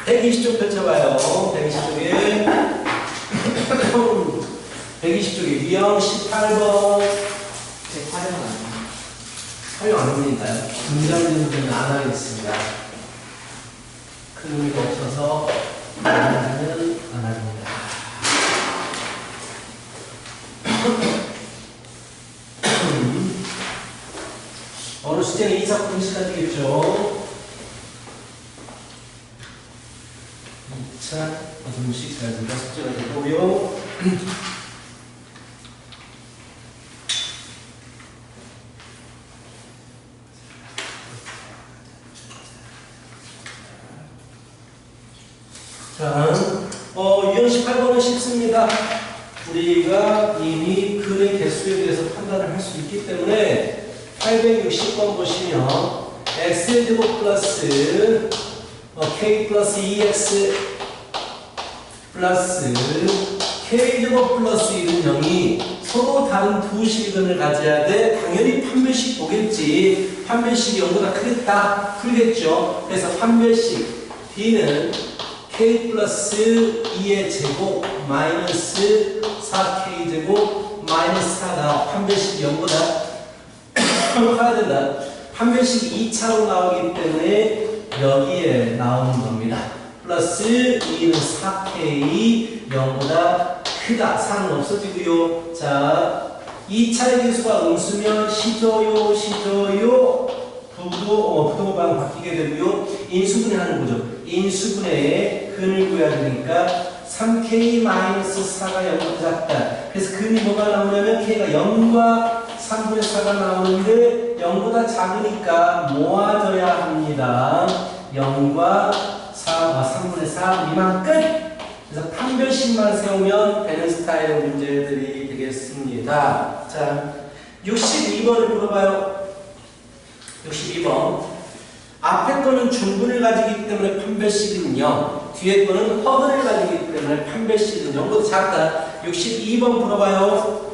120쪽 펼쳐봐요. 120쪽에 120쪽에 유형 18번 활용은 안 해요. 활용 안 합니다요? 등장되는 안 하겠습니다. 큰 의미가 없어서 문제는 안 합니다. 어느 숙제는 2차 공시가 되겠죠? 2차 공식 가지고 숙제가 되고요. 자, 유형 18번은 쉽습니다. 우리가 이미 근의 개수에 대해서 판단을 할 수 있기 때문에 860번 보시면 x의 제곱 플러스 k 플러스 2x 플러스 k 제곱 플러스 1은 0이 서로 다른 두 실근을 가져야 돼. 당연히 판별식 보겠지. 판별식이 0보다 크겠다. 풀겠죠. 그래서 판별식 B는 k 플러스 2의 제곱 마이너스 4k 제곱 마이너스 4가 판별식이 0보다 커야 된다. 판별식이 2차로 나오기 때문에 여기에 나오는 겁니다. 플러스 2는 4k 0보다 크다. 4는 없어지고요. 자, 2차의 개수가 음수면 시저요 부동방 바뀌게 되고요. 인수분해하는 거죠. 인수분해에 근을 구해야 되니까 3k-4가 0보다 작다. 그래서 근이 뭐가 나오냐면 k가 0과 3분의 4가 나오는데 0보다 작으니까 모아져야 합니다. 0과 4와 3분의 4 미만 끝! 그래서 판별식만 세우면 되는 스타일의 문제들이 되겠습니다. 자, 62번을 물어봐요. 62번. 앞에 거는 중분을 가지기 때문에 판별식은 0. 뒤에 거는 허근을 가지기 때문에 판별식은 0보다 작다. 62번 물어봐요.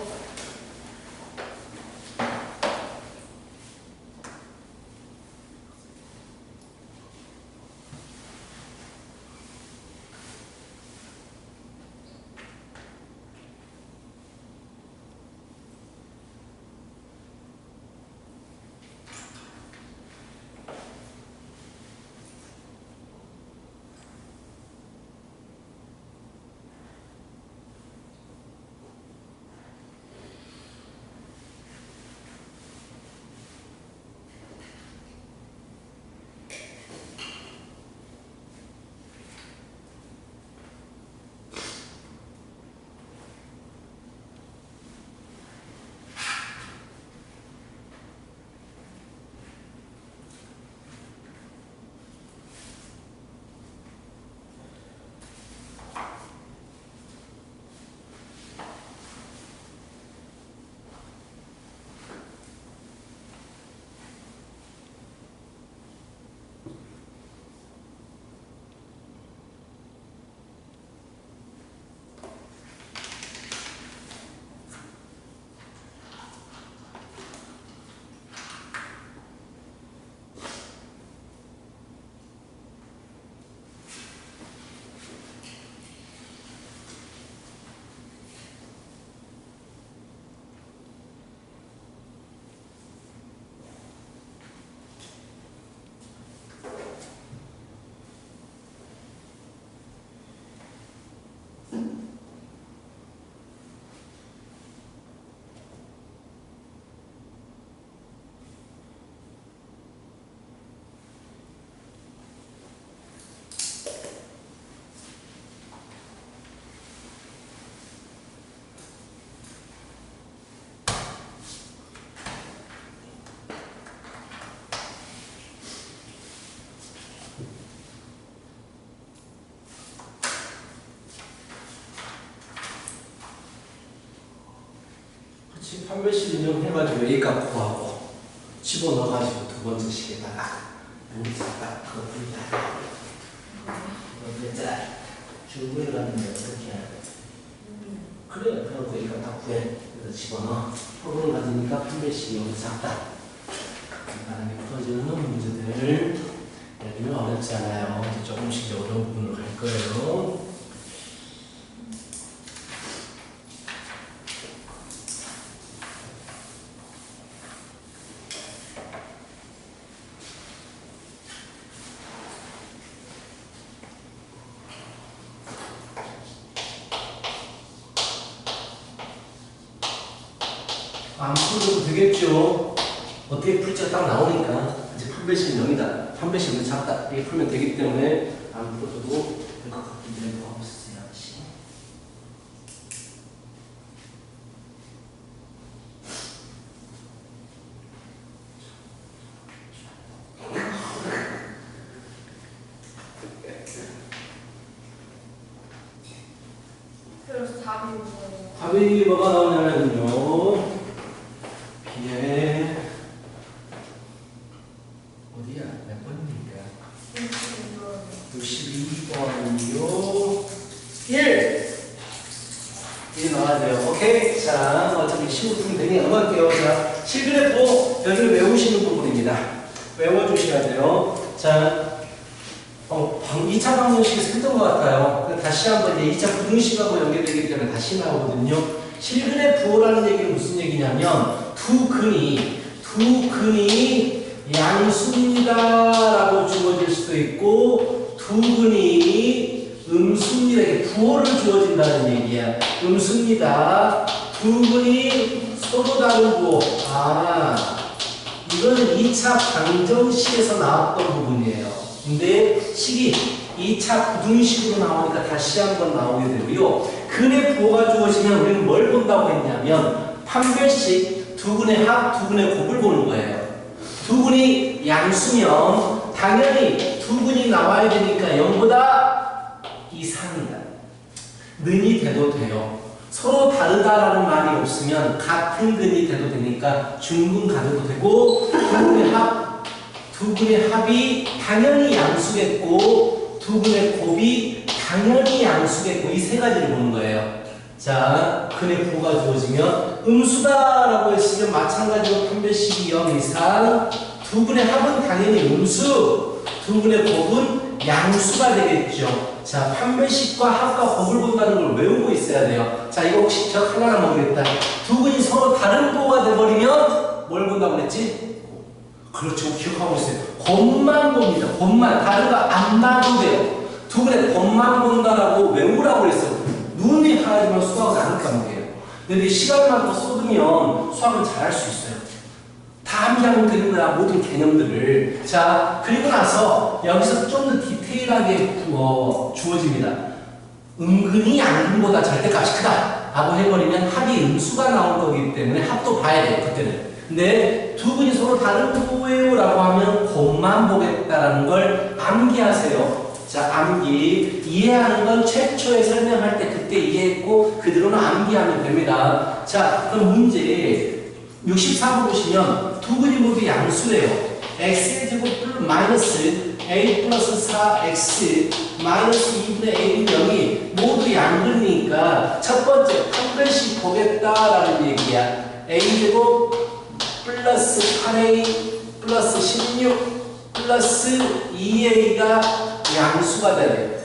판별식 인정해가지고 A값 구하고 집어넣어가지고 두 번째 식에다가 여기다가 그거 풀자. 이거 중구에 갔는데 어떻게 해야 돼? 그래, 그럼 A값 다 구해. 그래서 집어넣어. 허근을 가지니까 판별식이 여기 작다. 간단하게 풀어주는 문제들. 요즘은 어렵지 않아요. 조금씩 어려운 부분을 될 거예요. 안 풀어도 되겠죠. 어떻게 풀지가 딱 나오니까 이제 판별식은 0이다. 판별식은 작다. 이렇게 풀면 되기 때문에 안 풀어도 될 것 같은데 뭐 하고 있어요, 아저씨? 그래서 답이 뭐예요? 답이 뭐가 나오냐면요. B에 어디야? 몇 번입니까? 62번이요. 1! 1 나와야 돼요. 오케이? 자, 어차피 15분 되니 넘어갈게요. 자, 실그래프 여기를 외우시는 부분입니다. 외워주셔야 돼요. 자, 2차 방정식에서 했던 것 같아요. 다시 한번 이제 2차 부등식하고 연결되기 때문에 다시 나오거든요. 실그래프라는 얘기는 무슨 얘기냐면 두 근이 양수입니다라고 주어질 수도 있고 두 근이 음수입니다. 이렇게 부호를 주어진다는 얘기야. 음수입니다. 두 근이 서로 다른 부호. 이거는 2차 방정식에서 나왔던 부분이에요. 근데 식이 2차 부등식으로 나오니까 다시 한번 나오게 되고요. 근의 부호가 주어지면 우리는 뭘 본다고 했냐면 판별식 두 근의 합, 두 근의 곱을 보는 거예요. 두 근이 양수면 당연히 두 근이 나와야 되니까 0보다 이상이다. 는이 돼도 돼요. 서로 다르다라는 말이 없으면 같은 근이 돼도 되니까 중근 가져도 되고 두 근의 합이 당연히 양수겠고 두 근의 곱이 당연히 양수겠고 이 세 가지를 보는 거예요. 자, 근의 부호가 주어지면 음수다라고 했으면 마찬가지로 판별식이 0 이상 두 근의 합은 당연히 음수, 두 근의 곱은 양수가 되겠죠. 자, 판별식과 합과 곱을 본다는 걸 외우고 있어야 돼요. 자, 이거 혹시 저 하나만 모르겠다. 두 근이 서로 다른 부호가 돼버리면 뭘 본다고 그랬지? 그렇죠. 기억하고 있어요. 곱만 봅니다. 곱만. 다른 거 안 봐도 돼요. 두 근의 곱만 본다라고 외우라고 그랬어요. 눈이 하나지만 수학은 안 까먹어요. 근데 시간만 더 쏟으면 수학은 잘할 수 있어요. 다 암기하면 되는 거야. 모든 개념들을. 자, 그리고 나서 여기서 좀 더 디테일하게 주어집니다. 은근히 양근보다 절대값이 크다 라고 해버리면 합이 음수가 나올 거기 때문에 합도 봐야 돼요. 그때는. 근데 두 분이 서로 다른 부호예요 라고 하면 곱만 보겠다라는 걸 암기하세요. 자, 암기. 이해하는 건 최초에 설명할 때 그때 이해했고 그대로는 암기하면 됩니다. 자, 그럼 문제 64번 보시면 두 근이 모두 양수래요. x의 제곱 마이너스 a 플러스 4x 마이너스 2분의 a는 0이 모두 양근이니까 첫 번째 판별식 보겠다라는 얘기야. a 제곱 플러스 8a 플러스 16 플러스 2a가 양수가 되네요.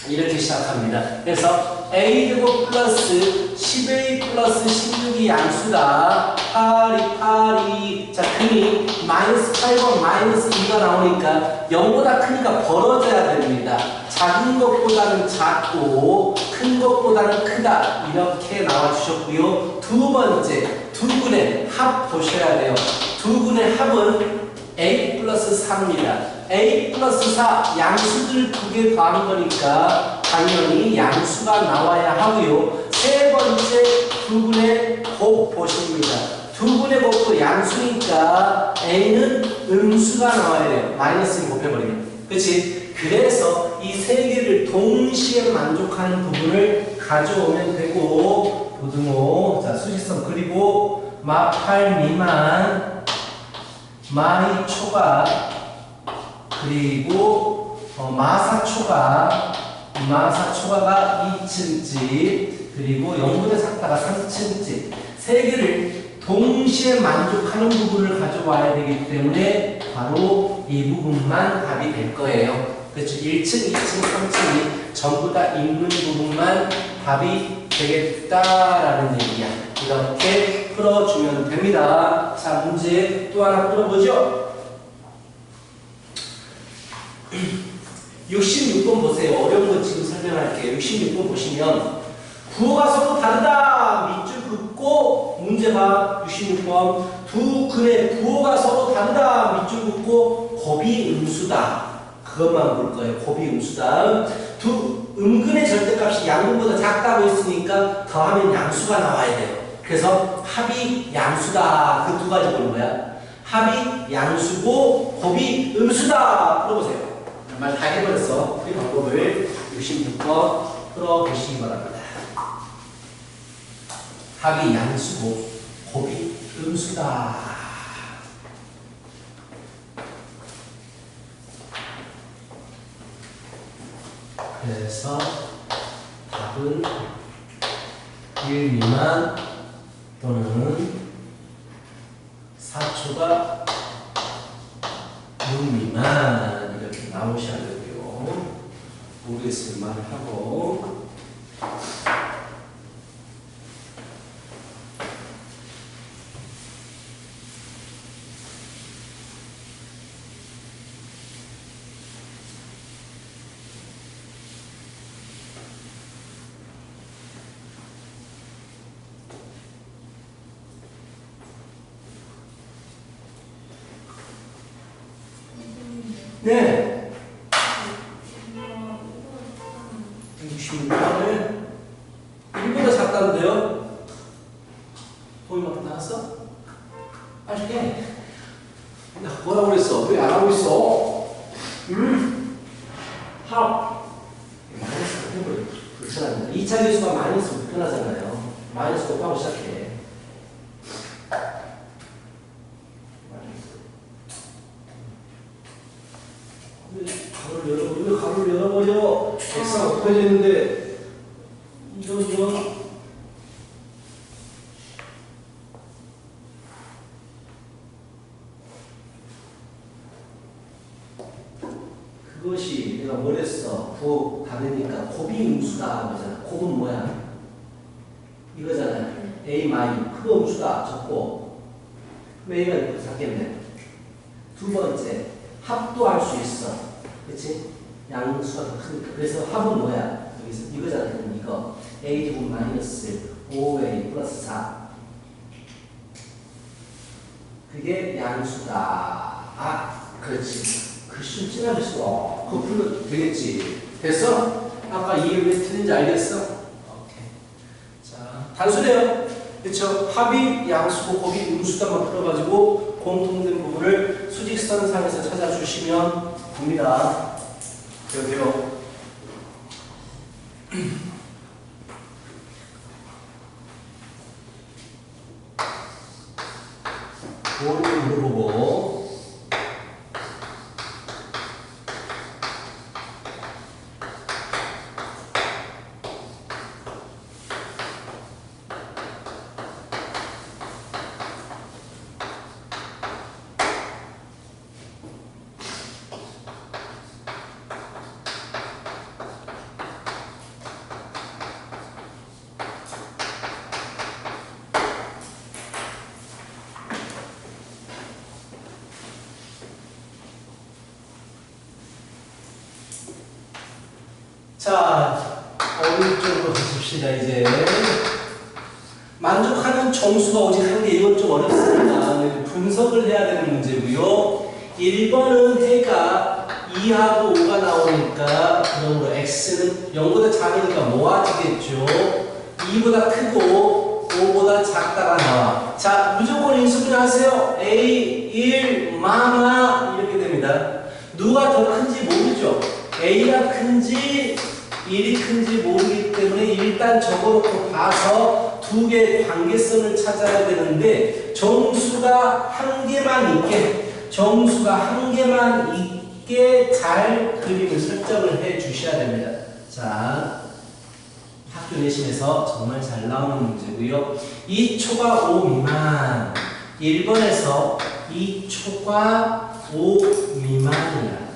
이렇게 시작합니다. 그래서 a제곱 플러스 10a 플러스 16이 양수다. 8이 자, 근이 마이너스 8과 마이너스 2가 나오니까 0보다 크니까 벌어져야 됩니다. 작은 것보다는 작고 큰 것보다는 크다. 이렇게 나와주셨고요. 두 번째, 두 근의 합 보셔야 돼요. 두 근의 합은 a 플러스 4입니다. a 플러스 4 양수들 두 개 더한 거니까 당연히 양수가 나와야 하고요. 세 번째 두 분의 곱 보십니다. 두 분의 곱도 양수니까 a는 음수가 나와야 돼요. 마이너스를 곱해버리면. 그치? 그래서 이 세 개를 동시에 만족하는 부분을 가져오면 되고 고등호 자 수직선 그리고 마8 미만 마이 초과 그리고 마사 초과가 2층집 그리고 0분의 4다가 3층집 세 개를 동시에 만족하는 부분을 가져와야 되기 때문에 바로 이 부분만 답이 될 거예요. 그렇죠. 1층, 2층, 3층이 전부 다 있는 부분만 답이 되겠다라는 얘기야. 이렇게 풀어주면 됩니다. 자, 문제 또 하나 풀어보죠. 66번 보세요. 어려운 거 지금 설명할게요. 66번 보시면 구호가 서로 다르다. 밑줄 긋고 문제가 66번 두 근의 구호가 서로 다르다. 밑줄 긋고 곱이 음수다. 그것만 볼 거예요. 곱이 음수다. 두 음근의 절대값이 양근보다 작다고 했으니까 더하면 양수가 나와야 돼요. 그래서 합이 양수다. 그 두 가지 보는 거야. 합이 양수고 곱이 음수다. 풀어보세요. 말 다 해버렸어. 이 방법을 66번 풀어보시기 바랍니다. 합이 양수고 곱이 음수다. 그래서 답은 1 미만 또는 4초가 6 미만 이렇게 나오셔야 되고요. 모르겠으면 말하고 네. 66번을 1보다 작다는데요? 보이만큼 나왔어? 아쉽게. 나 뭐라고 그랬어? 왜 안 하고 있어? 합. 마이너스 곱하면 불편합니다. 2차 계수가 마이너스 불편하잖아요. 마이너스 곱하고 시작해. 왜 가로를 열어버려? x가 곱해져 있는데 이런 그것이 내가 뭘 했어? 부호 다르니까 곱이 음수다 그러잖아. 곱은 뭐야? 이거잖아요. a 마이 그거 음수다 적고 a가 이렇게 작겠네. 두 번째 합도 할 수 있어. 그치? 양수가 더 크니까. 그래서 합은 뭐야? 여기서 이거잖아요. 이거. a제곱 마이너스 5a 플러스 4. 그게 양수다. 아, 그렇지. 글씨 좀 진하겠어. 그거 풀면 되겠지. 됐어? 아까 이게 왜 틀린지 알겠어? 오케이. 자, 단순해요. 그쵸? 합이 양수고 곱이 음수다만 풀어가지고 공통된 부분을 수직선상에서 찾아주시면 됩니다. 배워. 보호를 물어보고 자, 오른쪽으로 가십시다. 이제 만족하는 정수가 오직 한 개. 이건 좀 어렵습니다. 분석을 해야 되는 문제고요. 1번은 해가 2하고 5가 나오니까 그러므로 x는 0보다 작으니까 모아지겠죠. 2보다 크고 5보다 작다가 나와. 자, 무조건 인수분해 하세요. a, 1, 마마 이렇게 됩니다. 누가 더 큰지 모르죠. a가 큰지 1이 큰지 모르기 때문에 일단 적어놓고 봐서 두 개의 관계선을 찾아야 되는데 정수가 한 개만 있게 잘 그림을 설정을 해 주셔야 됩니다. 자, 학교 내신에서 정말 잘 나오는 문제고요. 2초가 5 미만 1번에서 2초가 5 미만 미만이야.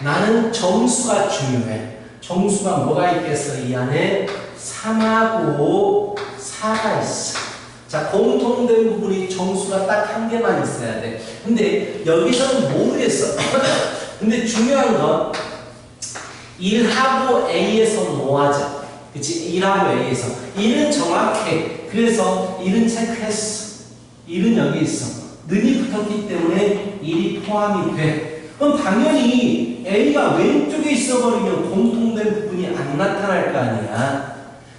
나는 정수가 중요해. 정수가 뭐가 있겠어? 이 안에 3하고 4가 있어. 자, 공통된 부분이 정수가 딱 한 개만 있어야 돼. 근데 여기서는 모르겠어. 근데 중요한 건 1하고 A에서 모아져. 그치? 1하고 A에서. 1은 정확해. 그래서 1은 체크했어. 1은 여기 있어. 는이 붙었기 때문에 1이 포함이 돼. 그럼 당연히 A가 왼쪽에 있어버리면 공통된 부분이 안 나타날 거 아니야.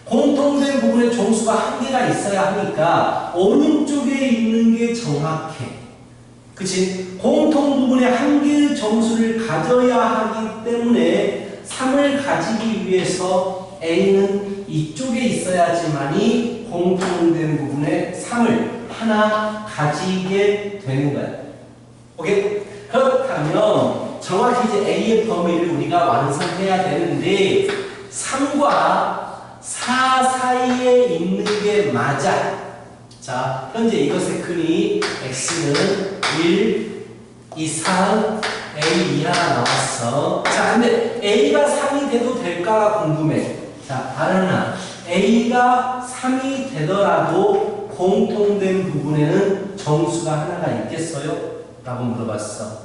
공통된 부분에 정수가 한 개가 있어야 하니까 오른쪽에 있는 게 정확해. 그치? 공통 부분에 한 개의 정수를 가져야 하기 때문에 3을 가지기 위해서 A는 이쪽에 있어야지만이 공통된 부분에 3을 하나 가지게 되는 거야. 오케이? 그렇다면 정확히 이제 A의 범위를 우리가 완성해야 되는데 3과 4 사이에 있는 게 맞아. 자, 현재 이것의 근이 x는 1 이상 a 이하가 나왔어. 자, 근데 a가 3이 돼도 될까가 궁금해. 자, 바나나 a가 3이 되더라도 공통된 부분에는 정수가 하나가 있겠어요? 라고 물어봤어.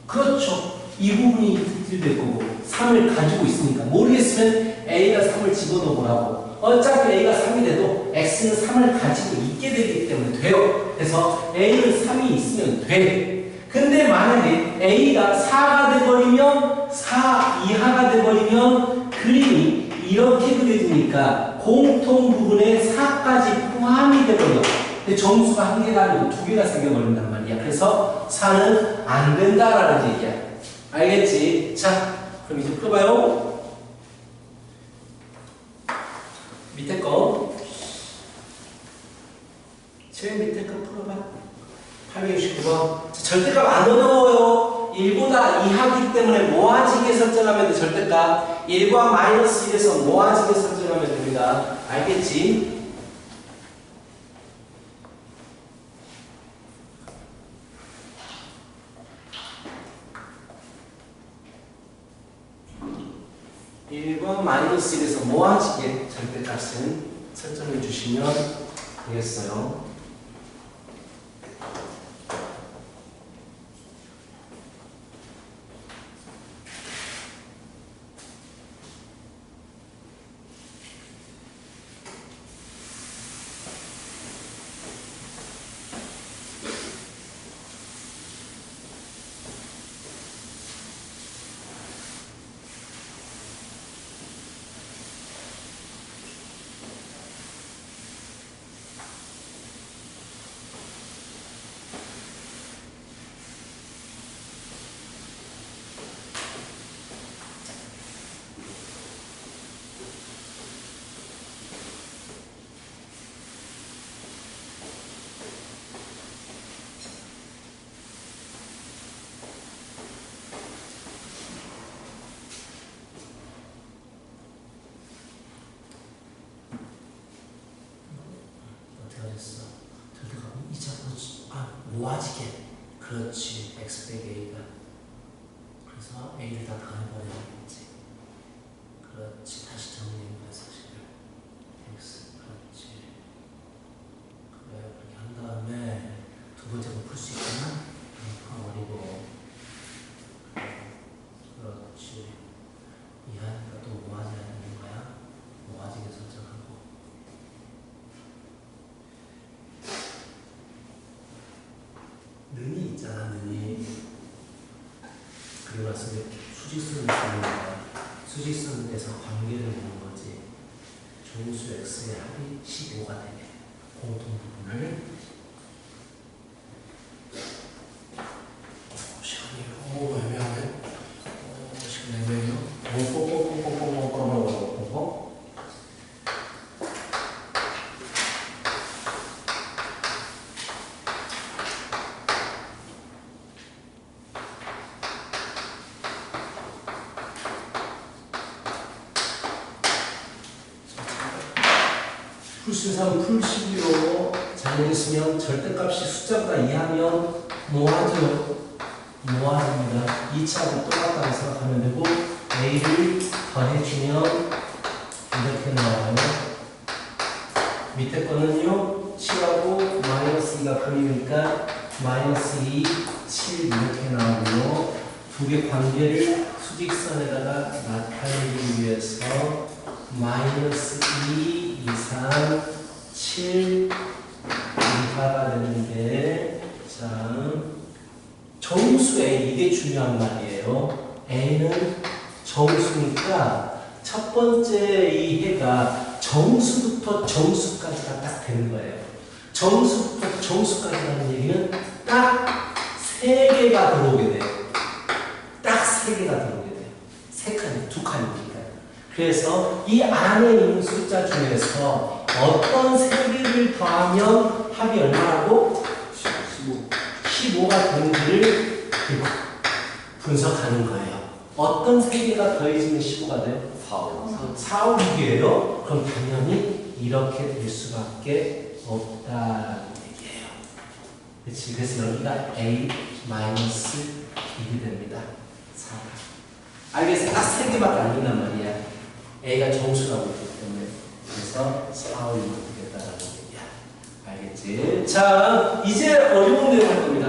그렇죠. 이 부분이 특질될 거고 3을 가지고 있으니까. 모르겠으면 A가 3을 집어넣으라고. 어차피 A가 3이 돼도 X는 3을 가지고 있게 되기 때문에 돼요. 그래서 A는 3이 있으면 돼. 근데 만약에 A가 4가 돼버리면 4 이하가 돼버리면 그림이 이렇게 그려지니까 공통 부분에 4까지 포함이 돼버려. 근데 정수가 한 개가 아니고 두 개가 생겨버린단 말이야. 그래서 4는 안 된다라는 얘기야. 알겠지? 자, 그럼 이제 풀어봐요. 밑에 거. 제일 밑에 거 풀어봐. 869번. 절대값 안 어려워요. 1보다 2하기 때문에 모아지게 설정하면 돼. 절대값. 1과 마이너스 1에서 모아지게 설정하면 됩니다. 알겠지? (1과 마이너스 1에서) 모아지게 절대값은 설정해 주시면 되겠어요. 모아지게. 그렇지. x 빼기 a가. 그래서 a를 다 더해버려야겠지. 그렇지. 다시 정리해 거야 사실을. x. 그렇지. 그래. 그렇게 한 다음에 두 번째 거 풀 수 있구나. 풀어버리고. 그렇지. 이하니까 또 모아져야 되는 거야. 모아지게 설정하고. 는이 있잖아, 는이. 그리고 나서 수직선을 그리는 거야. 수직선에서 관계를 보는 거지. 정수 x의 합이 15가 되게. 공통 부분을. 시간이 애매하네. 시간 애매해요. 풀순상 풀시고요. 잘못했으면 절대값이 숫자보다 이하면 모아져요. 모아집니다. 2차하고 똑같다고 생각하면 되고 a를 더해주면 이렇게 나와요. 밑에 거는요 7하고 마이너스 2가 금이니까 마이너스 2, 7 이렇게 나오고요. 두 개 관계를 수직선에다가 나타내기 위해서 마이너스 2 이상 7 이하가 되는데 자 정수 A 이게 중요한 말이에요. A는 정수니까 첫 번째 이 해가 정수부터 정수까지가 딱 되는 거예요. 정수부터 정수까지라는 얘기는 딱 3개가 들어오게 돼요. 딱 3개가 들어오게 돼요. 3칸이, 2칸이니까. 그래서 이 안에 있는 숫자 중에서 어떤 3개를 더하면 합이 얼마라고? 15가 되는지를 분석하는 거예요. 어떤 3개가 더해지면 15가 돼요? 4, 5, 6이에요. 그럼 당연히 이렇게 될 수밖에 없다는 얘기예요. 그렇지? 그래서 여기가 A-1이 됩니다. 4. 알겠어요? 딱 3개밖에 안 된단 말이야. A가 정수라고 했기 때문에. 그래서 4, 5, 6이 되겠다라는 얘기야. 알겠지? 자, 이제 어려운 내용 할 겁니다.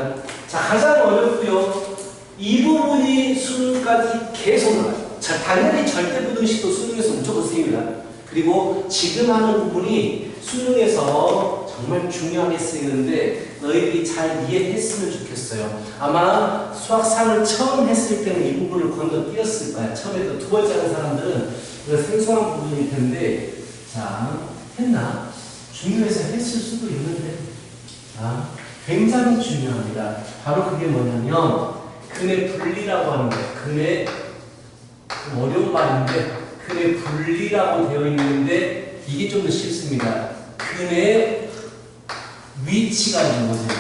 자, 가장 어렵고요. 이 부분이 수능까지 계속 나와요. 자, 당연히 절대부등식도 수능에서 무조건 쓰입니다. 그리고 지금 하는 부분이 수능에서 정말 중요하게 쓰이는데 너희들이 잘 이해했으면 좋겠어요. 아마 수학상을 처음 했을 때는 이 부분을 건너뛰었을 거야. 처음에 두 번째 하는 사람들은 생소한 부분일 텐데 자, 했나? 중요해서 했을 수도 있는데 자, 굉장히 중요합니다. 바로 그게 뭐냐면 근의 분리라고 하는 거예요. 근의 어려운 말인데 근의 분리라고 되어 있는데 이게 좀 더 쉽습니다. 근의 위치가 주어질 때.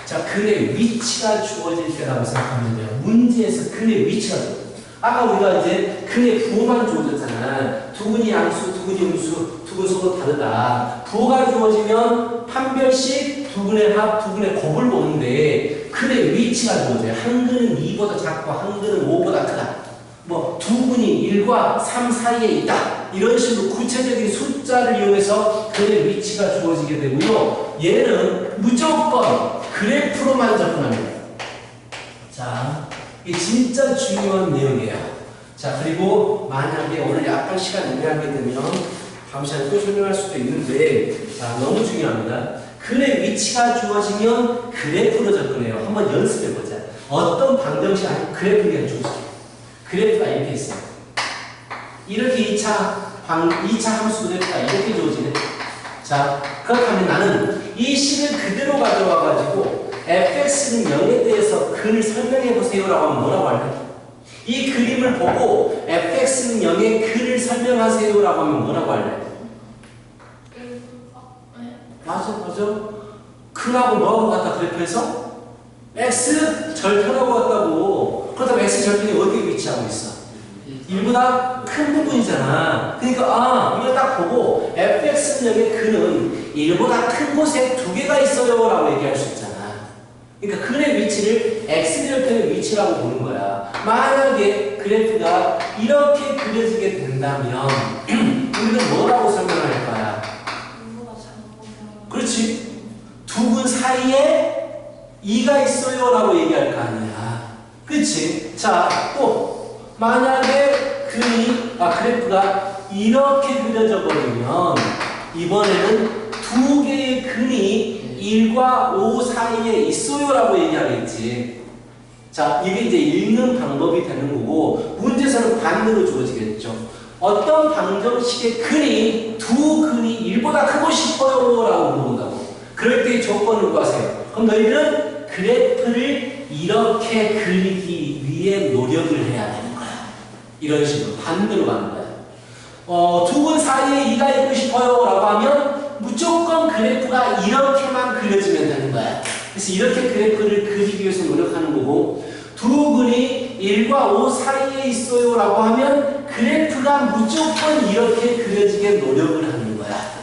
자, 근의 위치가 주어질 때라고 생각하면 돼요. 문제에서 근의 위치가 주어질 때. 아까 우리가 이제 근의 부호만 주어졌잖아. 두근이 양수, 두근이 음수, 두근 서로 다르다. 부호가 주어지면 판별식 두근의 합, 두근의 곱을 보는데 근의 위치가 주어져요. 한 근은 2보다 작고 한 근은 5보다 크다. 뭐 두 근이 1과 3 사이에 있다. 이런 식으로 구체적인 숫자를 이용해서 근의 위치가 주어지게 되고요. 얘는 무조건 그래프로만 접근합니다. 자, 이게 진짜 중요한 내용이에요. 자, 그리고 만약에 오늘 약간 시간 애매하게 되면 다음 시간에 또 설명할 수도 있는데 자, 너무 중요합니다. 근의 위치가 주어지면 그래프로 접근해요. 한번 연습해보자. 어떤 방정식 아니면 그래프가 주어져요. 그래프가 이렇게 있어요. 이렇게 2차 함수 그래프가 이렇게 주어지네. 자, 그렇다면 나는 이 식을 그대로 가져와가지고 fx는 0에 대해서 근을 설명해보세요라고 하면 뭐라고 할까요? 이 그림을 보고 fx는 0의 근을 설명하세요라고 하면 뭐라고 할래요? 맞아. 근하고 뭐하고 같다 그래프에서? x 절편하고 같다고. 그렇다면 x 절편이 어디에 위치하고 있어? 1보다 큰 부분이잖아. 그러니까 이거 딱 보고 fx는 0의 근은 1보다 큰 곳에 2개가 있어요 라고 얘기할 수 있잖아. 그러니까 근의 위치를 x절편의 위치라고 보는 거야. 만약에 그래프가 이렇게 그려지게 된다면 우리는 뭐라고 설명할 거야? 그렇지. 두 근 사이에 2가 있어요 라고 얘기할 거 아니야. 그렇지. 자, 또 만약에 그래프가 이렇게 그려져 버리면 이번에는 두 개의 근이 1과 5 사이에 있어요 라고 얘기하겠지. 자, 이게 이제 읽는 방법이 되는 거고 문제에서는 반대로 주어지겠죠. 어떤 방정식의 근이 두 근이 1보다 크고 싶어요 라고 물어본다고. 그럴 때의 조건을 구하세요. 그럼 너희들은 그래프를 이렇게 그리기 위해 노력을 해야 되는 거야. 이런 식으로 반대로 가는 거야. 두 근 사이에 2가 있고 싶어요 라고 하면 무조건 그래프가 이렇게만 그려지면 되는 거야. 그래서 이렇게 그래프를 그리기 위해서 노력하는 거고 두 근이 1과 5 사이에 있어요 라고 하면 그래프가 무조건 이렇게 그려지게 노력을 하는 거야.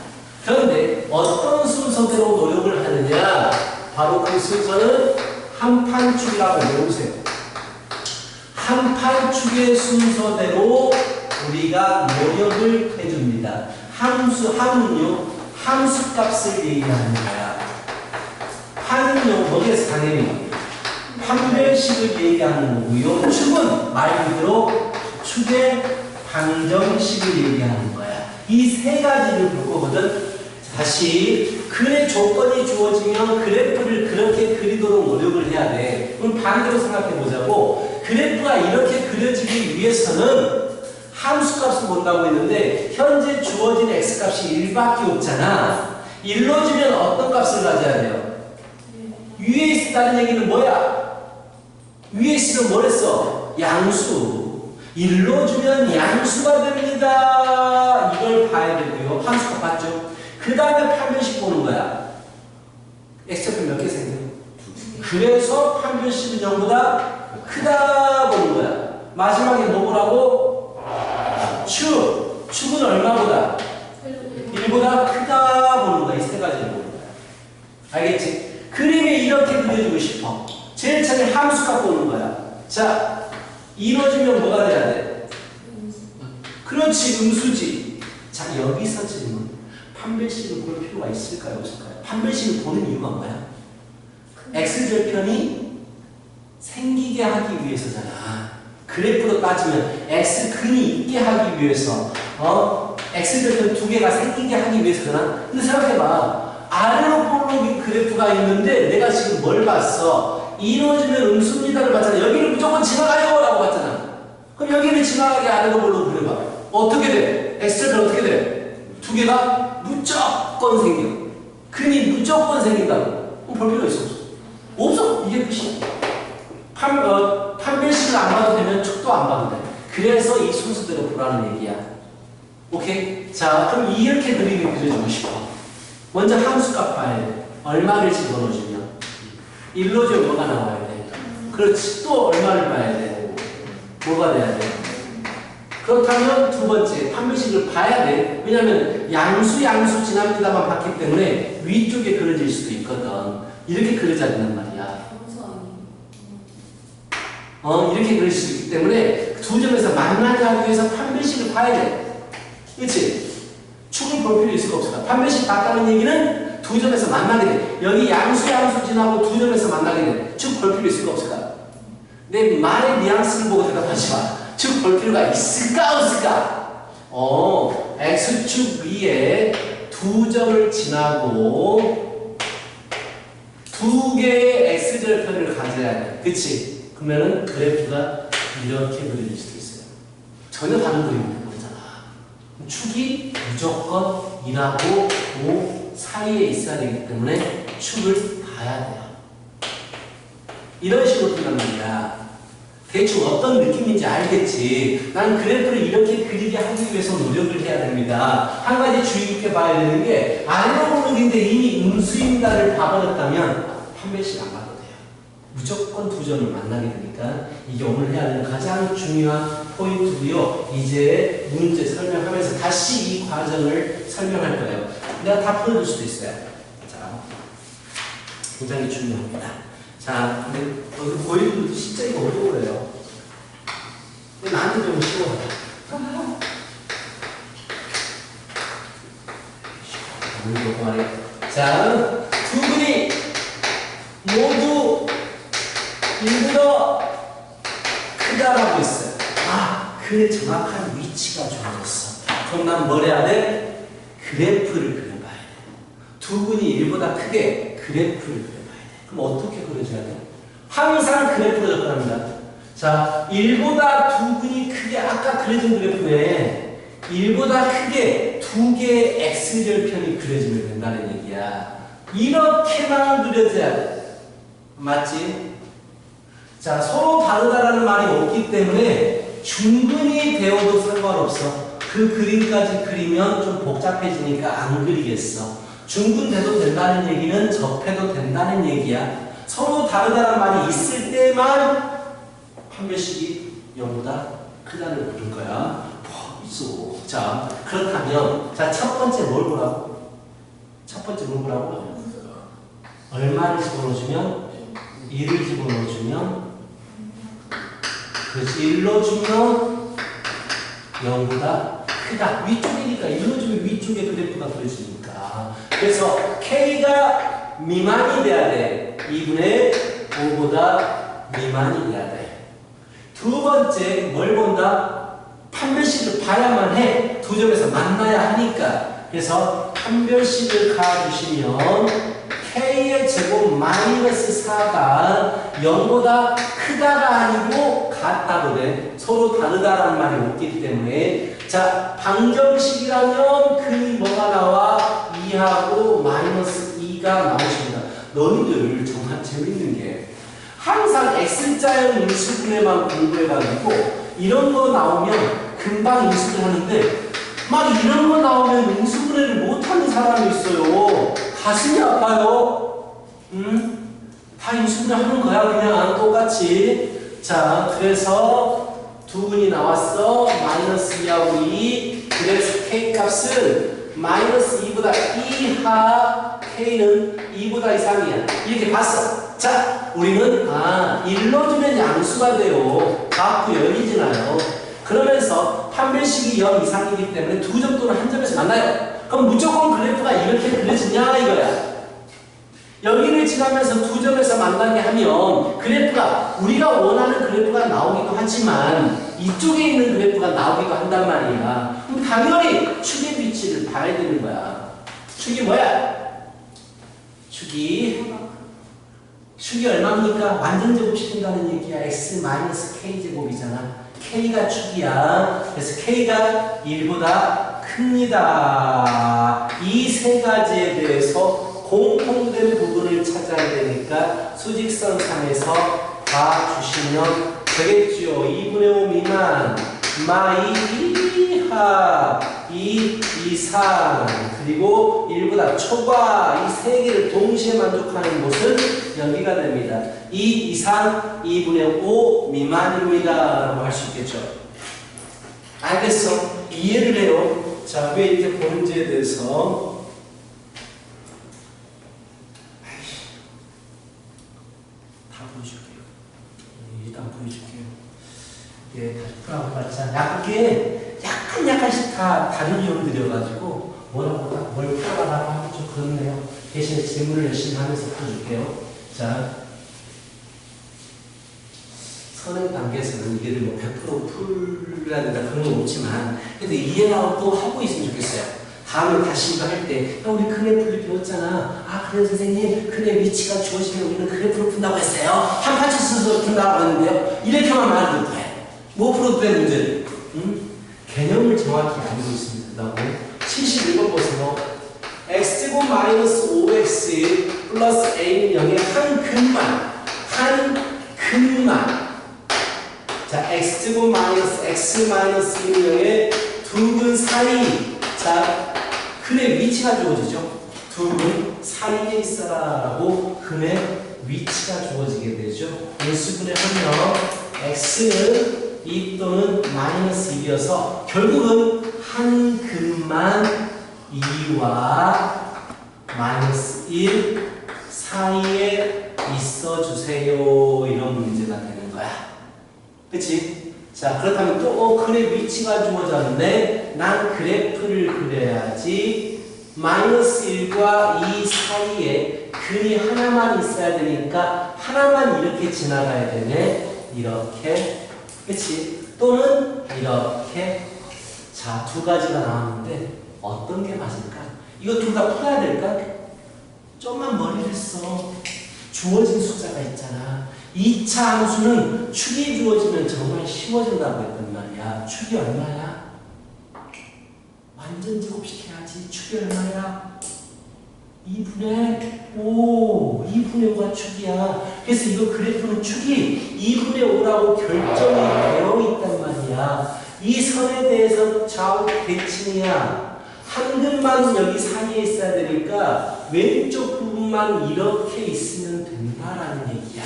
그런데 어떤 순서대로 노력을 하느냐? 바로 그 순서는 한판축이라고 외우세요. 한판축의 순서대로 우리가 노력을 해줍니다. 함은요, 함수값을 얘기하는 거야. 판은요, 거기에서 당연히 판별식을 얘기하는 거고요. 축은 말 그대로 축의 방정식을 얘기하는 거야. 이 세 가지를 볼 거거든. 다시 근의 조건이 주어지면 그래프를 그렇게 그리도록 노력을 해야 돼. 그럼 반대로 생각해 보자고. 그래프가 이렇게 그려지기 위해서는 함수값을 본다고 했는데 현재 주어진 x값이 1밖에 없잖아. 1로 주면 어떤 값을 가져야 돼요? 위에 있다는 얘기는 뭐야? 위에 있으면 뭐랬어? 양수. 1로 주면 양수가 됩니다. 이걸 봐야 되고요. 함수값 봤죠? 그 다음에 판별식 보는 거야. x좌표 몇 개 생겨? 그래서 판별식은 0보다 크다 보는 거야. 마지막에 뭐 보라고? 축. 축은 얼마보다? 1보다 크다 보는 거야. 이 세 가지를 보는 거야. 알겠지? 그림이 이렇게 그려주고 싶어. 제일 처음에 함수값 보는 거야. 자, 이루어지면 뭐가 돼야 돼? 그렇지, 음수지. 자, 여기서 질문. 판별식을 볼 필요가 있을까요? 없을까요? 판별식을 보는 이유가 뭐야? x절편이 생기게 하기 위해서잖아. 그래프로 따지면 x근이 있게 하기 위해서, x절편 두 개가 생기게 하기 위해서잖아. 근데 생각해봐. 아래로 볼록인 그래프가 있는데 내가 지금 뭘 봤어? 이루어지면 음수입니다를 봤잖아. 여기를 무조건 지나가요 라고 봤잖아. 그럼 여기를 지나가게 아래로 볼록 그려봐. 어떻게 돼? x절편 어떻게 돼? 두 개가 무조건 생겨. 근이 무조건 생긴다고. 그럼 볼 필요 있어? 없어. 이게 끝이야. 판별식을 안 봐도 되면 축도 안 봐도 돼. 그래서 이 순서대로 보라는 얘기야. 오케이? 자, 그럼 이렇게 그림을 그려주고 싶어. 먼저 함수값 봐야 돼. 얼마를 집어넣어주면 1로 주면 뭐가 나와야 돼? 그렇지. 또 얼마를 봐야 돼? 뭐가 돼야 돼? 그렇다면 두 번째 판별식을 봐야 돼. 왜냐하면 양수 지납니다만 봤기 때문에 위쪽에 그려질 수도 있거든. 이렇게 그려져야 된단 말이야. 이렇게 그릴 수 있기 때문에 두 점에서 만나게 하기 위해서 판별식을 봐야 돼. 그렇지? 축을 볼 필요 있을까 없을까? 판별식 봤다는 얘기는 두 점에서 만나게 돼. 여기 양수 지나고 두 점에서 만나게 돼. 축 볼 필요 있을까 없을까? 내 말의 뉘앙스를 보고 대답하지 마. 축 볼 필요가 있을까 없을까? x축 위에 두 점을 지나고 두 개의 x절편을 가져야 돼. 그치? 그러면은 그래프가 이렇게 그려질 수도 있어요. 전혀 다른 그림이 보이잖아. 축이 무조건 2하고 5 사이에 있어야 되기 때문에 축을 봐야 돼요. 이런 식으로 그린단 말이야. 대충 어떤 느낌인지 알겠지. 난 그래프를 이렇게 그리게 하기 위해서 노력을 해야 됩니다. 한 가지 주의 깊게 봐야 되는 게 아래로 보는데 이미 음수입니다를 봐버렸다면 판별식 안 봐도 돼요. 무조건 두 점을 만나게 되니까 이게 오늘 해야 되는 가장 중요한 포인트고요. 이제 문제 설명하면서 다시 이 과정을 설명할 거예요. 내가 다 풀어줄 수도 있어요. 자, 굉장히 중요합니다. 자, 근데 여기 보이는 것도 진짜 이거 어려워요. 근데 나한테 좀 쉬워. 자, 두 분이 모두 1보다 크다라고 했어요. 그의 정확한 위치가 좋아졌어. 그럼 난 뭘 해야 돼? 그래프를 그려봐야 돼. 두 분이 1보다 크게 그래프를 그려봐야 돼. 그럼 어떻게 그려줘야 돼? 항상 그래프로 접근합니다. 자, 1보다 두 분이 크게 아까 그려준 그래프에 1보다 크게 두 개의 x절편이 그려지면 된다는 얘기야. 이렇게만 그려줘야 돼. 맞지? 자, 서로 다르다라는 말이 없기 때문에 중근이 되어도 상관없어. 그 그림까지 그리면 좀 복잡해지니까 안 그리겠어. 중근 돼도 된다는 얘기는 접해도 된다는 얘기야. 서로 다르다는 말이 있을 때만 판별식이 0보다 크다를 부를 거야. 있어. 자, 그렇다면 자, 첫 번째 뭘 보라고? 첫 번째 뭘 보라고? 얼마를 집어넣어주면 2를 집어넣어주면 그렇지 1 넣어주면 0보다 크다. 위쪽이니까 1 넣어주면 위쪽에 그래프가 그려지니까. 그래서 K가 미만이 돼야 돼. 2분의 5보다 미만이 돼야 돼. 두 번째 뭘 본다? 판별식을 봐야만 해. 두 점에서 만나야 하니까. 그래서 판별식을 가주시면 K의 제곱 마이너스 4가 0보다 크다가 아니고 같다고 돼. 서로 다르다라는 말이 없기 때문에. 자, 방정식이라면 근이 뭐가 나와? 2하고 마이너스 2가 나오십니다. 너희들 정말 재밌는 게 항상 X자형 인수분해만 공부해가지고 이런 거 나오면 금방 인수를 하는데 막 이런 거 나오면 인수분해를 못하는 사람이 있어요. 가슴이 아파요. 다 인수분해 하는 거야. 그냥 똑같이. 자, 그래서 두 분이 나왔어. 마이너스 2하고 2. 그래서 K 값은 마이너스 2보다 이하, K는 2보다 이상이야. 이렇게 봤어. 자, 우리는 1 넣어주면 양수가 돼요. 가압도 열리지나요. 그러면서 판별식이 0 이상이기 때문에 두 점 또는 한 점에서 만나요. 그럼 무조건 그래프가 이렇게 그려지냐 이거야. 여기를 지나면서 두 점에서 만나게 하면 그래프가 우리가 원하는 그래프가 나오기도 하지만 이쪽에 있는 그래프가 나오기도 한단 말이야. 그럼 당연히 축의 위치를 봐야 되는 거야. 축이 뭐야? 축이 얼마입니까? 완전 제곱시킨다는 얘기야. x-k 제곱이잖아. K가 축이야. 그래서 K가 1보다 큽니다. 이 세 가지에 대해서 공통된 부분을 찾아야 되니까 수직선상에서 봐주시면 되겠죠. 2분의 5 미만, 마 2 이하, 2 이상, 그리고 1보다 초과 이 세 개를 동시에 만족하는 곳은 여기가 됩니다. 2 이상, 2분의 5 미만입니다. 라고 할 수 있겠죠. 알겠어. 이해를 해요. 자, 왜 이렇게 보는지에 대해서 다 보여줄게요. 일단 보여줄게요. 예, 다시 풀어보고 봤자 약간씩 다 다른 이유를 들여가지고 뭘 풀어가라고 하면 좀 그렇네요. 대신에 질문을 열심히 하면서 풀어줄게요. 자, 선행 단계에서는 이게 뭐 100% 풀라든가 그런 건 없지만 그래도 이해가 또 하고 있으면 좋겠어요. 다음에 다시 이거 할 때 우리 그래프를 배웠잖아. 그래 선생님 그래 위치가 주어지면 우리는 그래프를 푼다고 했어요. 한 파츠 스스로 푼다고 했는데요. 이렇게만 말해도 돼. 뭐 풀어도 돼 문제를. 개념을 정확히 알고 있습니다. 71번 보세요. x제곱 마이너스 5x 플러스 a는 0의 한 근만 자, x제곱 마이너스 x 마이너스 0의 두 근 사이. 자, 근의 위치가 주어지죠. 두 근 사이에 있어라 라고 근의 위치가 주어지게 되죠. 인수분해 하면 x는 2 또는 마이너스 1이어서 결국은 한 근만 2와 마이너스 1 사이에 있어주세요. 이런 문제가 되는 거야. 그치? 자, 그렇다면 또 근의 위치가 주어졌는데 난 그래프를 그려야지. 마이너스 1과 2 사이에 근이 하나만 있어야 되니까 하나만 이렇게 지나가야 되네. 이렇게. 그치? 또는 이렇게. 자, 두 가지가 나왔는데 어떤 게 맞을까? 이거 둘 다 풀어야 될까? 좀만 머리를 써. 주어진 숫자가 있잖아. 2차 함수는 축이 주어지면 정말 쉬워진다고 했단 말이야. 축이 얼마야? 완전 제곱시켜야지. 축이 얼마야? 2분의 5. 2분의 5가 축이야. 그래서 이거 그래프는 축이 2분의 5라고 결정이 되어 있단 말이야. 이 선에 대해서 좌우 대칭이야. 한 근만 여기 사이에 있어야 되니까 왼쪽 부분만 이렇게 있으면 된다라는 얘기야.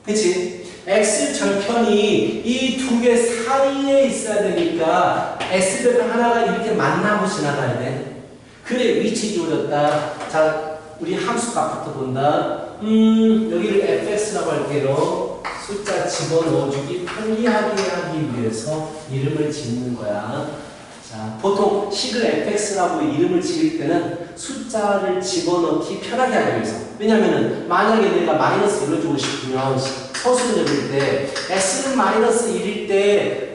그치? x 절편이 이 두 개 사이에 있어야 되니까 x절편 하나가 이렇게 만나고 지나가야 돼. 그래, 위치 주어졌다. 자, 우리 함수 값부터 본다. 여기를 fx라고 할게요. 숫자 집어넣어주기 편리하게 하기 위해서 이름을 짓는 거야. 자, 보통 식을 fx라고 이름을 지을 때는 숫자를 집어넣기 편하게 하기 위해서. 왜냐면은 만약에 내가 마이너스 1을 주고 싶으면 서술을 적을 때 x는 마이너스 1일 때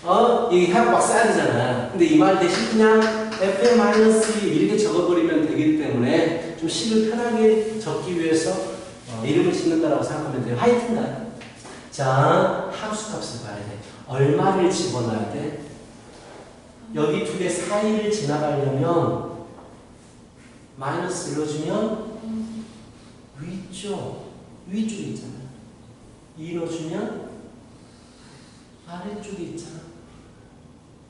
여기 하고 막 써야 되잖아. 근데 이 말 대신 그냥 f의 마이너스 1 이렇게 적어버리면 되기 때문에 좀 식을 편하게 적기 위해서 이름을 짓는다라고 생각하면 돼요. 하여튼간 자, 함수 값을 봐야 돼. 얼마를 집어넣어야 돼? 여기 두 개 사이를 지나가려면 마이너스 1로 주면 위쪽에 있잖아. 2로 주면 아래쪽에 있잖아.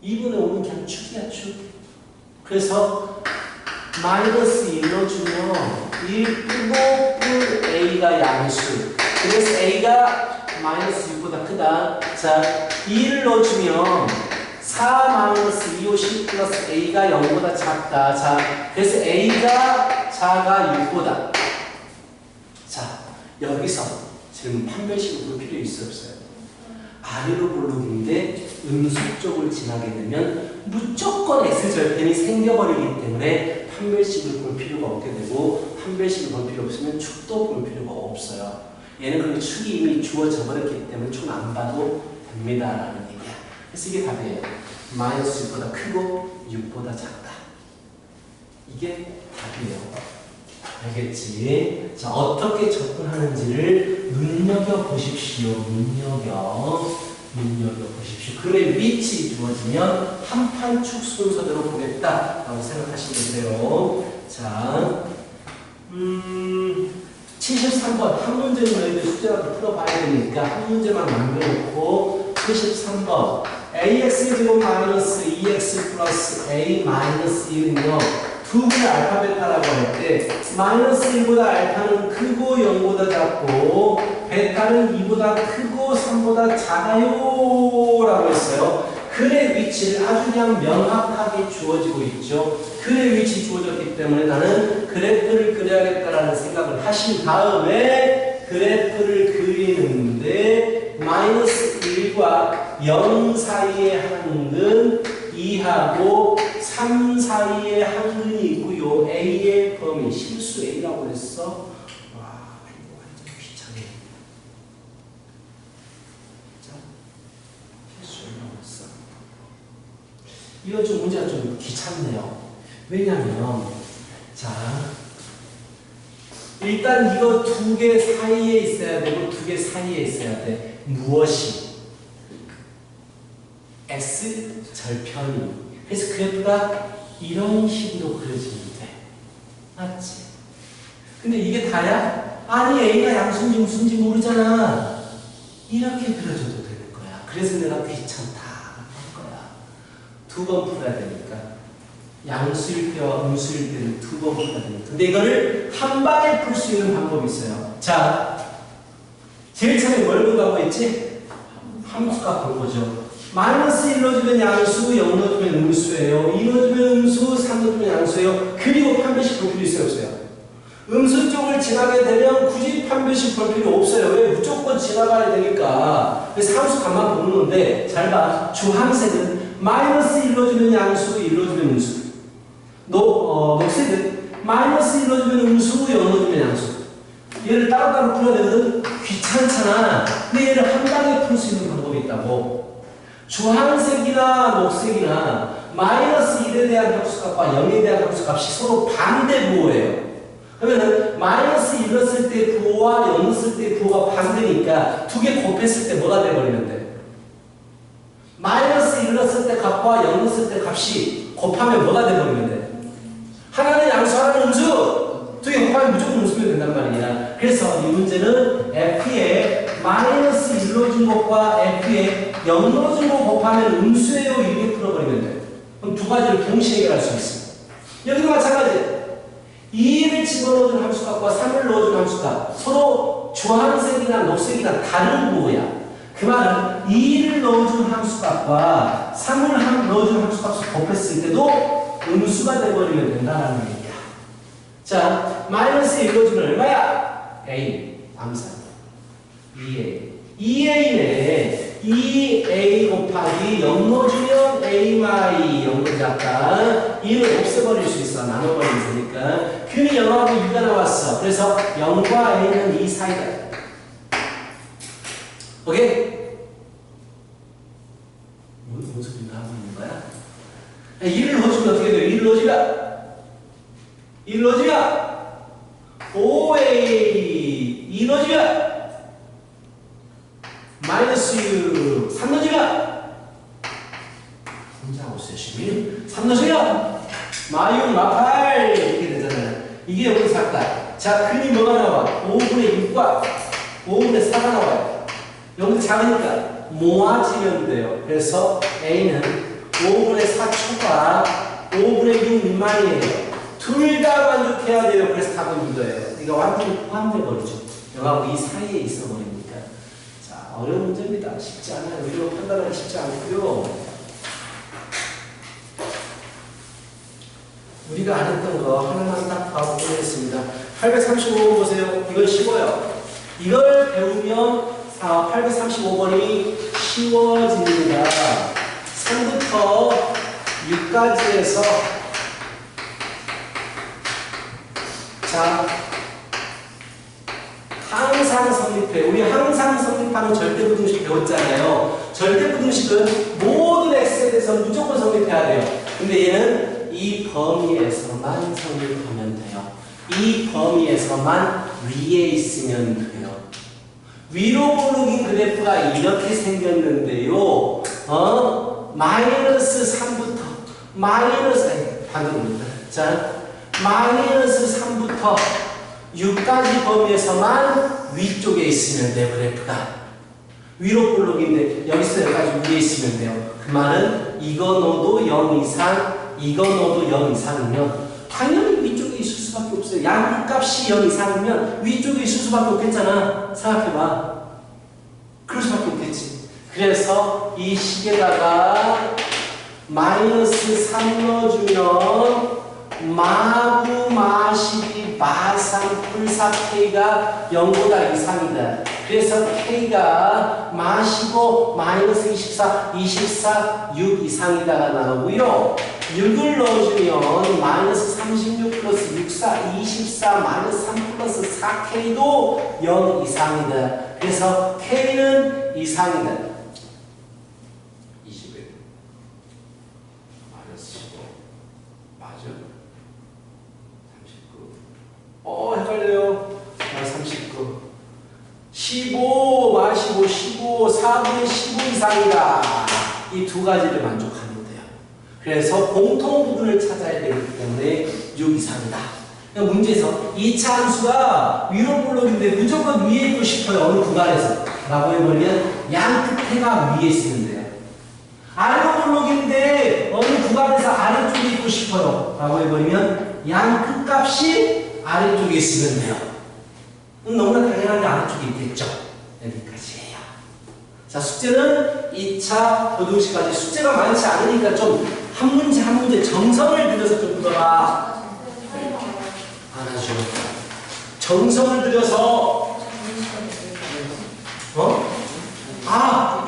2분의 5는 그냥 축이야, 축. 그래서 마이너스 1로 주면 1 끄고 뿔 A가 양수. 그래서 A가 마이너스 6보다 크다. 자, 2를 넣어주면 4 마이너스 2, 5, 10 플러스 A가 0보다 작다. 자, 그래서 A가 작아 6보다. 자, 여기서 지금 판별식을 볼 필요 있어 없어요? 아래로 볼록인데 음수 쪽을 지나게 되면 무조건 X절편이 생겨버리기 때문에 판별식을 볼 필요가 없게 되고 판별식을 볼 필요 없으면 축도 볼 필요가 없어요. 얘는 그렇게 축이 이미 주어져 버렸기 때문에 축 안 봐도 됩니다라는 얘기야. 그래서 이게 답이에요. 마이너스 6보다 크고 6보다 작다. 이게 답이에요. 알겠지? 자, 어떻게 접근하는지를 눈여겨보십시오. 눈여겨보십시오. 글의 위치 주어지면 한판 축 순서대로 보겠다라고 생각하시면 돼요. 자, 73번. 한 문제는 너희들 숙제라도 풀어봐야 되니까 한 문제만 남겨놓고 73번. ax제곱 마이너스 2x 플러스 a 마이너스 1은요. 두 개의 알파 베타라고 할 때 마이너스 1보다 알파는 크고 0보다 작고 베타는 2보다 크고 3보다 작아요 라고 했어요. 글의 위치를 아주 그냥 명확하게 주어지고 있죠. 글의 위치 주어졌기 때문에 나는 그래프를 그려야겠다라는 생각을 하신 다음에 그래프를 그리는데 마이너스 1과 0 사이의 한근 2하고 3 사이의 한근이 있고요. A의 범위, 실수 A라고 했어. 와, 이거 완전 귀찮네. 자, 실수 A라고 했어. 이거 좀 문제가 좀 귀찮네요. 왜냐면, 자, 일단 이거 두 개 사이에 있어야 되고 두 개 사이에 있어야 돼. 무엇이? S 절편이. 그래서 그래프가 이런 식으로 그려지면 돼. 맞지? 근데 이게 다야? 아니, A가 양수인지 무슨지 모르잖아. 이렇게 그려줘도 되는 거야. 그래서 내가 귀찮다 한 거야. 두 번 풀어야 되니까. 양수일 때와 음수일 때는 두 번 풀어야 되니까. 근데 이거를 한 방에 풀 수 있는 방법이 있어요. 자, 제일 처음에 뭘 본다고 했지? 함수값 볼 거죠. 마이너스 1 넣어주면 양수, 0 넣어주면 음수예요. 2 넣어주면 음수, 3 넣어주면 양수예요. 그리고 판별식 볼 필요 있어요, 없어요? 음수 쪽을 지나게 되면 굳이 판별식 볼 필요 없어요. 왜? 무조건 지나가야 되니까. 그래서 함수 값만 보는 건데, 잘 봐. 주황색은 마이너스 1 넣어주면 양수, 1 넣어주면 음수. 녹색은 마이너스 1 넣어주면 음수, 0 넣어주면 양수. 얘를 따로따로 풀어야 되거든? 귀찮잖아. 근데 얘를 한 방에 풀 수 있는 방법이 있다고. 주황색이나 녹색이나 마이너스 1에 대한 함수값과 0에 대한 함수값이 서로 반대 부호예요. 그러면은 마이너스 1 넣었을 때 부호와 0 넣었을 때 부호가 반대니까 두 개 곱했을 때 뭐가 돼버리면 돼? 마이너스 1 넣었을 때 값과 0 넣었을 때 값이 곱하면 뭐가 돼버리면 돼? 하나는 양수, 하나는 음수! 두 개 곱하면 무조건 음수면 된단 말이야. 그래서 이 문제는 F에 마이너스 1 넣어준 것과 F에 0 넣어준 거 곱하면 음수예요. 이렇게 풀어버리면 돼. 그럼 두 가지를 동시에 해결할 수 있어. 여기도 마찬가지. 2를 집어넣어준 함수값과 3을 넣어준 함수값. 서로 주황색이나 녹색이나 다른 부호야. 그 말은 2를 넣어준 함수값과 3을 넣어준 함수값을 곱했을 때도 음수가 돼버리면 된다는 얘기야. 자, 마이너스 1 넣어주면 얼마야? A 암산 2A 2A네 2A 곱하기 0 넣어주면 A 마이 0을 잡다 2를 없애버릴 수 있어 나눠버리면 되니까 균이 0하고 6가 나왔어 그래서 0과 A는 2 사이다 오케이? 뭔 소리인가 하고 있는 거야? 1을 넣어주면 어떻게 돼요? 1을 넣어주면 1 넣어주면 5A 2 넣어주면 마이너스 6 3 넣어주면 혼자 오세요 11 3 넣어주면 마6 마8 이렇게 되잖아요 이게 여기서 작다 자 근이 뭐가 나와? 5분의 6과 5분의 4가 나와요 여기서 작으니까 모아지면 돼요 그래서 A는 5분의 4 초과 5분의 6 미만이에요 둘 다 만족해야 돼요. 그래서 답은 이거예요. 이거 완전히 포함돼버리죠. 영하고 이 사이에 있어버리니까. 자, 어려운 문제입니다. 쉽지 않아요. 의료 판단하기 쉽지 않고요. 우리가 안 했던 거 하나만 딱 봐보고 하겠습니다. 835번 보세요. 이건 쉬워요. 이걸 배우면 835번이 쉬워집니다. 3부터 6까지 해서 자, 항상 성립해. 우리 항상 성립하는 절대부등식 배웠잖아요. 절대부등식은 모든 x에 대해서 무조건 성립해야 돼요. 근데 얘는 이 범위에서만 성립하면 돼요. 이 범위에서만 위에 있으면 돼요. 위로 오르긴 그래프가 이렇게 생겼는데요. 마이너스 3부터 반대입니다. 자, 마이너스 3부터 6까지 범위에서만 위쪽에 있으면 돼요. 그래프가 위로 볼록인데 여기서 여기까지 위에 있으면 돼요. 그 말은 이거 넣어도 0 이상 이거 넣어도 0 이상이면 당연히 위쪽에 있을 수밖에 없어요. 양극값이 0 이상이면 위쪽에 있을 수밖에 없겠잖아. 생각해봐. 그럴 수밖에 없겠지. 그래서 이 식에다가 마이너스 3 넣어주면 마구 마십이 마상 풀사 K가 0보다 이상이다. 그래서 K가 마시고 마이너스 24, 24, 6 이상이다가 나오고요. 6을 넣어주면 마이너스 36 플러스 64, 24, 마이너스 3 플러스 4K도 0 이상이다. 그래서 K는 이상이다. 헷갈려요. 39. 15, 마 15, 15, 4분의 15 이상이다. 이 두 가지를 만족하면 돼요. 그래서 공통 부분을 찾아야 되기 때문에 6 이상이다. 문제에서 2차 함수가 위로 볼록인데 무조건 위에 있고 싶어요. 어느 구간에서. 라고 해보면 양 끝에가 위에 있으면 돼요. 아래로 볼록인데 어느 구간에서 아래쪽에 있고 싶어요. 라고 해버리면 양 끝값이 아래쪽에 있으면 돼요. 너무나 당연하게 아래쪽에 있겠죠. 여기까지예요. 자, 숙제는 2차 부등식까지 숙제가 많지 않으니까 좀 한 문제 한 문제 정성을 들여서 좀 풀어라. 안 하죠. 정성을 들여서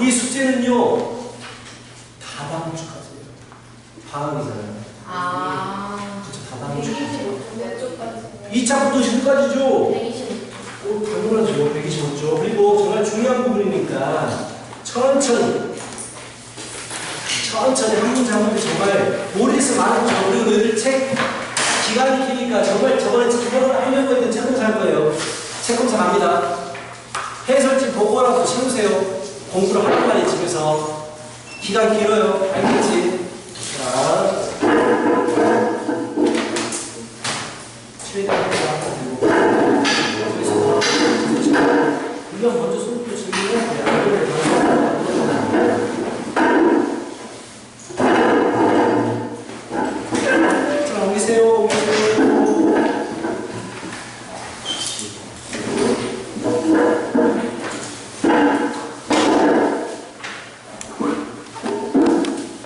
이 숙제는요 다 다음 주까지예요. 방학이잖아요. 그쵸, 다 다음 주까지. 2차 부등식까지죠. 당연하죠. 125조. 그리고 정말 중요한 부분이니까 천천히 한 문제 한 문제 정말 머리에서 많은 거 우리 너희들 책 기간이 기니까 정말 저번에 책을 하려고 했던 책검사 할 거예요. 책검사 갑니다. 해설집 보고라도 채우세요. 공부를 하는 말이 집에서 기간 길어요. 알겠지? 자, 최대한 우리가 먼저 손으로 질문해야 돼요. 자, 여기세요.